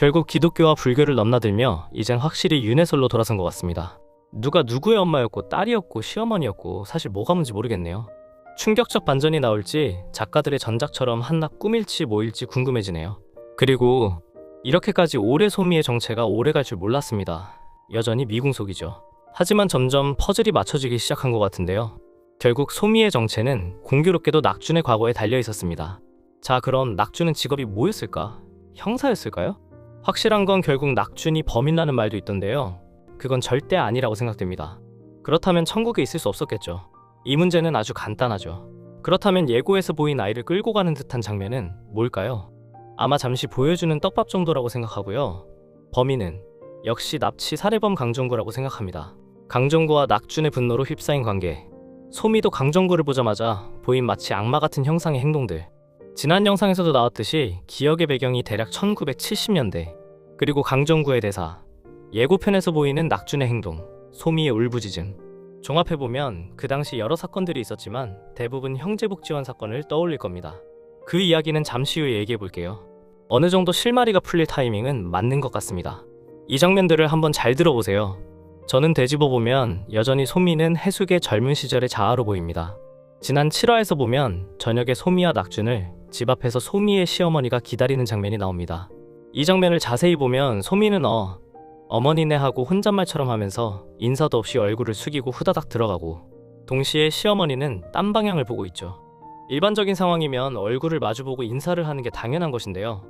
결국 기독교와 불교를 넘나들며 이젠 확실히 윤회설로 돌아선 것 같습니다. 누가 누구의 엄마였고 딸이었고 시어머니였고 사실 뭐가 뭔지 모르겠네요. 충격적 반전이 나올지 작가들의 전작처럼 한낱 꿈일지 뭐일지 궁금해지네요. 그리고 이렇게까지 오래 소미의 정체가 오래갈 줄 몰랐습니다. 여전히 미궁속이죠. 하지만 점점 퍼즐이 맞춰지기 시작한 것 같은데요. 결국 소미의 정체는 공교롭게도 낙준의 과거에 달려 있었습니다. 자, 그럼 낙준은 직업이 뭐였을까? 형사였을까요? 확실한 건 결국 낙준이 범인이라는 말도 있던데요. 그건 절대 아니라고 생각됩니다. 그렇다면 천국에 있을 수 없었겠죠. 이 문제는 아주 간단하죠. 그렇다면 예고에서 보인 아이를 끌고 가는 듯한 장면은 뭘까요? 아마 잠시 보여주는 떡밥 정도라고 생각하고요. 범인은 역시 납치 살해범 강정구라고 생각합니다. 강정구와 낙준의 분노로 휩싸인 관계. 소미도 강정구를 보자마자 보인 마치 악마 같은 형상의 행동들. 지난 영상에서도 나왔듯이 기억의 배경이 대략 1970년대. 그리고 강정구의 대사. 예고편에서 보이는 낙준의 행동. 소미의 울부짖음. 종합해보면 그 당시 여러 사건들이 있었지만 대부분 형제복지원 사건을 떠올릴 겁니다. 그 이야기는 잠시 후에 얘기해볼게요. 어느 정도 실마리가 풀릴 타이밍은 맞는 것 같습니다. 이 장면들을 한번 잘 들어보세요. 저는 되짚어보면 여전히 소미는 해숙의 젊은 시절의 자아로 보입니다. 지난 7화에서 보면 저녁에 소미와 낙준을 집 앞에서 소미의 시어머니가 기다리는 장면이 나옵니다. 이 장면을 자세히 보면 소미는 어머니네 하고 혼잣말처럼 하면서 인사도 없이 얼굴을 숙이고 후다닥 들어가고, 동시에 시어머니는 딴 방향을 보고 있죠. 일반적인 상황이면 얼굴을 마주보고 인사를 하는 게 당연한 것인데요.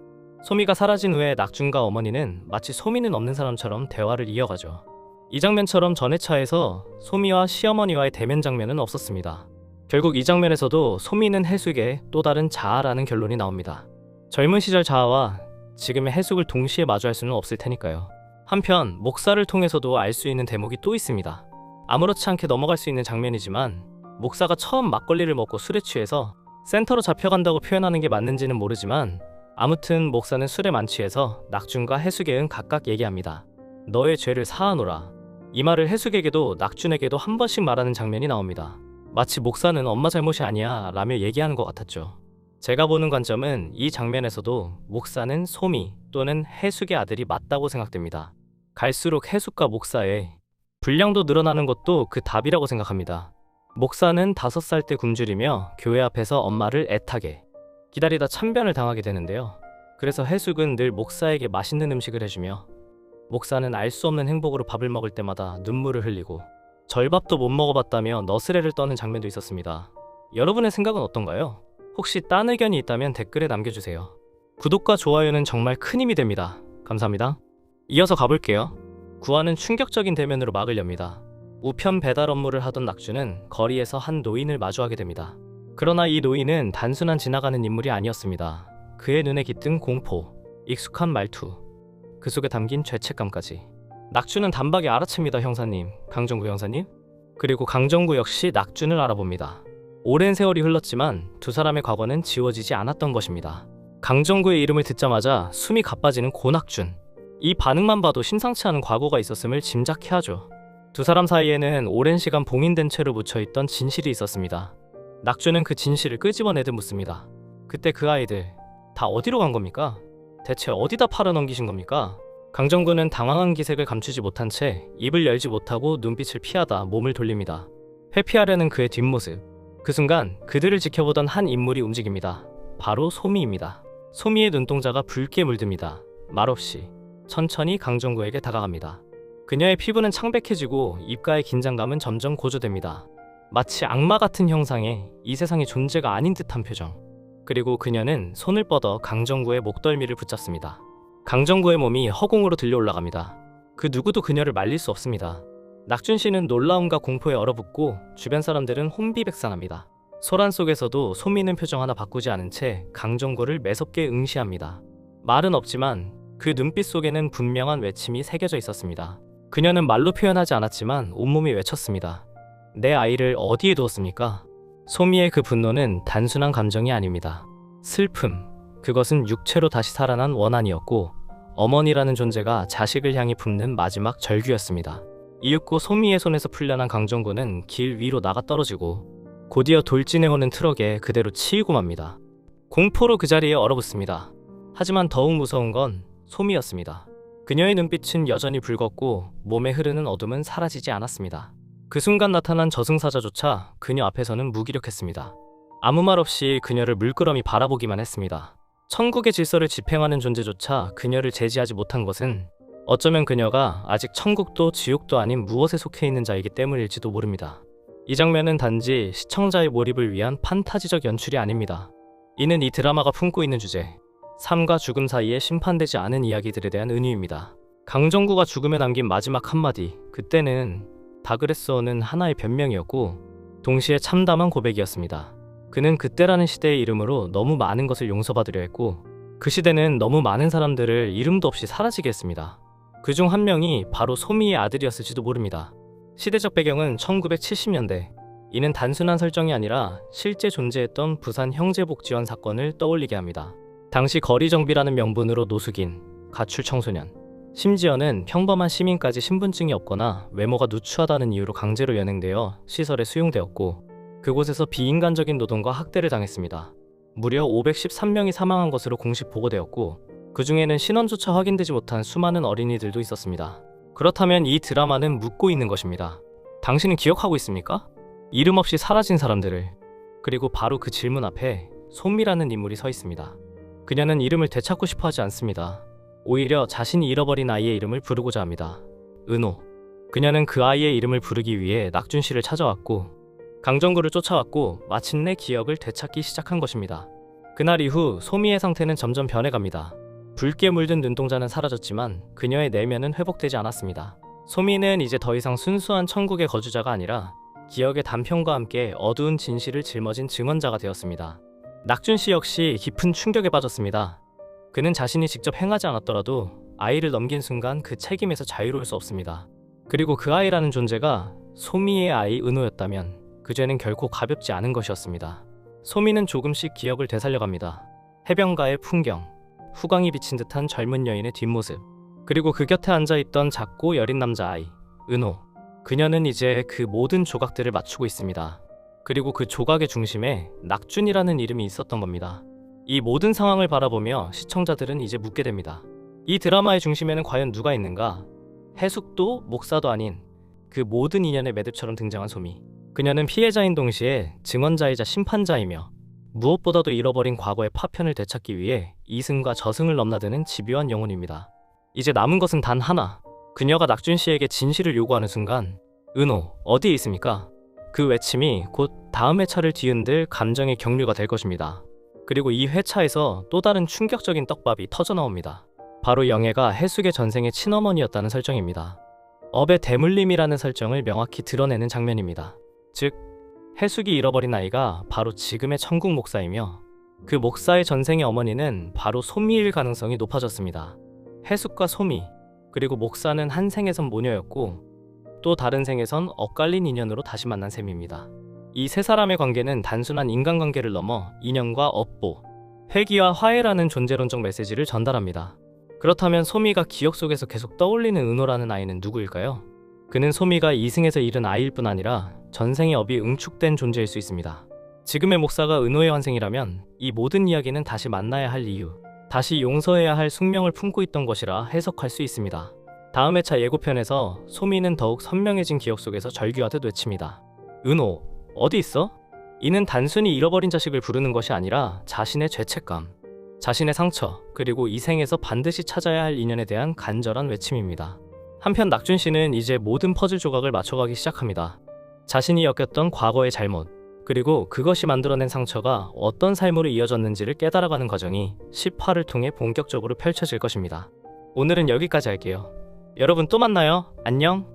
소미가 사라진 후에 낙준과 어머니는 마치 소미는 없는 사람처럼 대화를 이어가죠. 이 장면처럼 전 회차에서 소미와 시어머니와의 대면 장면은 없었습니다. 결국 이 장면에서도 소미는 해숙의 또 다른 자아라는 결론이 나옵니다. 젊은 시절 자아와 지금의 해숙을 동시에 마주할 수는 없을 테니까요. 한편 목사를 통해서도 알 수 있는 대목이 또 있습니다. 아무렇지 않게 넘어갈 수 있는 장면이지만 목사가 처음 막걸리를 먹고 술에 취해서 센터로 잡혀간다고 표현하는 게 맞는지는 모르지만 아무튼 목사는 술에 만취해서 낙준과 해숙에는 각각 얘기합니다. 너의 죄를 사하노라. 이 말을 해숙에게도 낙준에게도 한 번씩 말하는 장면이 나옵니다. 마치 목사는 엄마 잘못이 아니야 라며 얘기하는 것 같았죠. 제가 보는 관점은 이 장면에서도 목사는 소미 또는 해숙의 아들이 맞다고 생각됩니다. 갈수록 해숙과 목사의 분량도 늘어나는 것도 그 답이라고 생각합니다. 목사는 5살 때 굶주리며 교회 앞에서 엄마를 애타게 기다리다 참변을 당하게 되는데요. 그래서 해숙은 늘 목사에게 맛있는 음식을 해주며 목사는 알 수 없는 행복으로 밥을 먹을 때마다 눈물을 흘리고 절밥도 못 먹어봤다며 너스레를 떠는 장면도 있었습니다. 여러분의 생각은 어떤가요? 혹시 딴 의견이 있다면 댓글에 남겨주세요. 구독과 좋아요는 정말 큰 힘이 됩니다. 감사합니다. 이어서 가볼게요. 구화는 충격적인 대면으로 막을 엽니다. 우편 배달 업무를 하던 낙준은 거리에서 한 노인을 마주하게 됩니다. 그러나 이 노인은 단순한 지나가는 인물이 아니었습니다. 그의 눈에 깃든 공포, 익숙한 말투, 그 속에 담긴 죄책감까지. 낙준은 단박에 알아챕니다. 형사님, 강정구 형사님? 그리고 강정구 역시 낙준을 알아봅니다. 오랜 세월이 흘렀지만 두 사람의 과거는 지워지지 않았던 것입니다. 강정구의 이름을 듣자마자 숨이 가빠지는 고낙준. 이 반응만 봐도 심상치 않은 과거가 있었음을 짐작케 하죠. 두 사람 사이에는 오랜 시간 봉인된 채로 묻혀있던 진실이 있었습니다. 낙준은 그 진실을 끄집어내듯 묻습니다. 그때 그 아이들 다 어디로 간 겁니까? 대체 어디다 팔아넘기신 겁니까? 강정구는 당황한 기색을 감추지 못한 채 입을 열지 못하고 눈빛을 피하다 몸을 돌립니다. 회피하려는 그의 뒷모습. 그 순간 그들을 지켜보던 한 인물이 움직입니다. 바로 소미입니다. 소미의 눈동자가 붉게 물듭니다. 말없이 천천히 강정구에게 다가갑니다. 그녀의 피부는 창백해지고 입가의 긴장감은 점점 고조됩니다. 마치 악마 같은 형상의 이 세상에 존재가 아닌 듯한 표정. 그리고 그녀는 손을 뻗어 강정구의 목덜미를 붙잡습니다. 강정구의 몸이 허공으로 들려 올라갑니다. 그 누구도 그녀를 말릴 수 없습니다. 낙준 씨는 놀라움과 공포에 얼어붙고 주변 사람들은 혼비백산합니다. 소란 속에서도 소미는 표정 하나 바꾸지 않은 채 강정구를 매섭게 응시합니다. 말은 없지만 그 눈빛 속에는 분명한 외침이 새겨져 있었습니다. 그녀는 말로 표현하지 않았지만 온몸이 외쳤습니다. 내 아이를 어디에 두었습니까? 소미의 그 분노는 단순한 감정이 아닙니다. 슬픔, 그것은 육체로 다시 살아난 원한이었고 어머니라는 존재가 자식을 향해 품는 마지막 절규였습니다. 이윽고 소미의 손에서 풀려난 강정구는 길 위로 나가 떨어지고 곧이어 돌진해 오는 트럭에 그대로 치이고 맙니다. 공포로 그 자리에 얼어붙습니다. 하지만 더욱 무서운 건 소미였습니다. 그녀의 눈빛은 여전히 붉었고 몸에 흐르는 어둠은 사라지지 않았습니다. 그 순간 나타난 저승사자조차 그녀 앞에서는 무기력했습니다. 아무 말 없이 그녀를 물끄러미 바라보기만 했습니다. 천국의 질서를 집행하는 존재조차 그녀를 제지하지 못한 것은 어쩌면 그녀가 아직 천국도 지옥도 아닌 무엇에 속해 있는 자이기 때문일지도 모릅니다. 이 장면은 단지 시청자의 몰입을 위한 판타지적 연출이 아닙니다. 이는 이 드라마가 품고 있는 주제, 삶과 죽음 사이에 심판되지 않은 이야기들에 대한 은유입니다. 강정구가 죽음에 남긴 마지막 한마디, 그때는 다 그랬어는 하나의 변명이었고 동시에 참담한 고백이었습니다. 그는 그때라는 시대의 이름으로 너무 많은 것을 용서받으려 했고 그 시대는 너무 많은 사람들을 이름도 없이 사라지게 했습니다. 그중 한 명이 바로 소미의 아들이었을지도 모릅니다. 시대적 배경은 1970년대. 이는 단순한 설정이 아니라 실제 존재했던 부산 형제복지원 사건을 떠올리게 합니다. 당시 거리정비라는 명분으로 노숙인, 가출 청소년, 심지어는 평범한 시민까지 신분증이 없거나 외모가 누추하다는 이유로 강제로 연행되어 시설에 수용되었고 그곳에서 비인간적인 노동과 학대를 당했습니다. 무려 513명이 사망한 것으로 공식 보고되었고 그 중에는 신원조차 확인되지 못한 수많은 어린이들도 있었습니다. 그렇다면 이 드라마는 묻고 있는 것입니다. 당신은 기억하고 있습니까? 이름 없이 사라진 사람들을. 그리고 바로 그 질문 앞에 소미라는 인물이 서 있습니다. 그녀는 이름을 되찾고 싶어 하지 않습니다. 오히려 자신이 잃어버린 아이의 이름을 부르고자 합니다. 은호. 그녀는 그 아이의 이름을 부르기 위해 낙준 씨를 찾아왔고 강정구를 쫓아왔고 마침내 기억을 되찾기 시작한 것입니다. 그날 이후 소미의 상태는 점점 변해갑니다. 붉게 물든 눈동자는 사라졌지만 그녀의 내면은 회복되지 않았습니다. 소미는 이제 더 이상 순수한 천국의 거주자가 아니라 기억의 단편과 함께 어두운 진실을 짊어진 증언자가 되었습니다. 낙준 씨 역시 깊은 충격에 빠졌습니다. 그는 자신이 직접 행하지 않았더라도 아이를 넘긴 순간 그 책임에서 자유로울 수 없습니다. 그리고 그 아이라는 존재가 소미의 아이 은호였다면 그 죄는 결코 가볍지 않은 것이었습니다. 소미는 조금씩 기억을 되살려갑니다. 해변가의 풍경, 후광이 비친 듯한 젊은 여인의 뒷모습, 그리고 그 곁에 앉아있던 작고 여린 남자아이, 은호. 그녀는 이제 그 모든 조각들을 맞추고 있습니다. 그리고 그 조각의 중심에 낙준이라는 이름이 있었던 겁니다. 이 모든 상황을 바라보며 시청자들은 이제 묻게 됩니다. 이 드라마의 중심에는 과연 누가 있는가? 해숙도 목사도 아닌 그 모든 인연의 매듭처럼 등장한 소미. 그녀는 피해자인 동시에 증언자이자 심판자이며 무엇보다도 잃어버린 과거의 파편을 되찾기 위해 이승과 저승을 넘나드는 집요한 영혼입니다. 이제 남은 것은 단 하나. 그녀가 낙준 씨에게 진실을 요구하는 순간 은호, 어디에 있습니까? 그 외침이 곧 다음 회차를 뒤흔들 감정의 경류가 될 것입니다. 그리고 이 회차에서 또 다른 충격적인 떡밥이 터져나옵니다. 바로 영애가 해숙의 전생의 친어머니였다는 설정입니다. 업의 대물림이라는 설정을 명확히 드러내는 장면입니다. 즉, 해숙이 잃어버린 아이가 바로 지금의 천국 목사이며 그 목사의 전생의 어머니는 바로 소미일 가능성이 높아졌습니다. 해숙과 소미, 그리고 목사는 한 생에선 모녀였고 또 다른 생에선 엇갈린 인연으로 다시 만난 셈입니다. 이 세 사람의 관계는 단순한 인간관계를 넘어 인연과 업보, 회귀와 화해라는 존재론적 메시지를 전달합니다. 그렇다면 소미가 기억 속에서 계속 떠올리는 은호라는 아이는 누구일까요? 그는 소미가 이승에서 잃은 아이일 뿐 아니라 전생의 업이 응축된 존재일 수 있습니다. 지금의 목사가 은호의 환생이라면 이 모든 이야기는 다시 만나야 할 이유, 다시 용서해야 할 숙명을 품고 있던 것이라 해석할 수 있습니다. 다음 회차 예고편에서 소미는 더욱 선명해진 기억 속에서 절규하듯 외칩니다. 은호, 어디 있어? 이는 단순히 잃어버린 자식을 부르는 것이 아니라 자신의 죄책감, 자신의 상처, 그리고 이 생에서 반드시 찾아야 할 인연에 대한 간절한 외침입니다. 한편 낙준 씨는 이제 모든 퍼즐 조각을 맞춰가기 시작합니다. 자신이 엮였던 과거의 잘못, 그리고 그것이 만들어낸 상처가 어떤 삶으로 이어졌는지를 깨달아가는 과정이 10화를 통해 본격적으로 펼쳐질 것입니다. 오늘은 여기까지 할게요. 여러분 또 만나요. 안녕.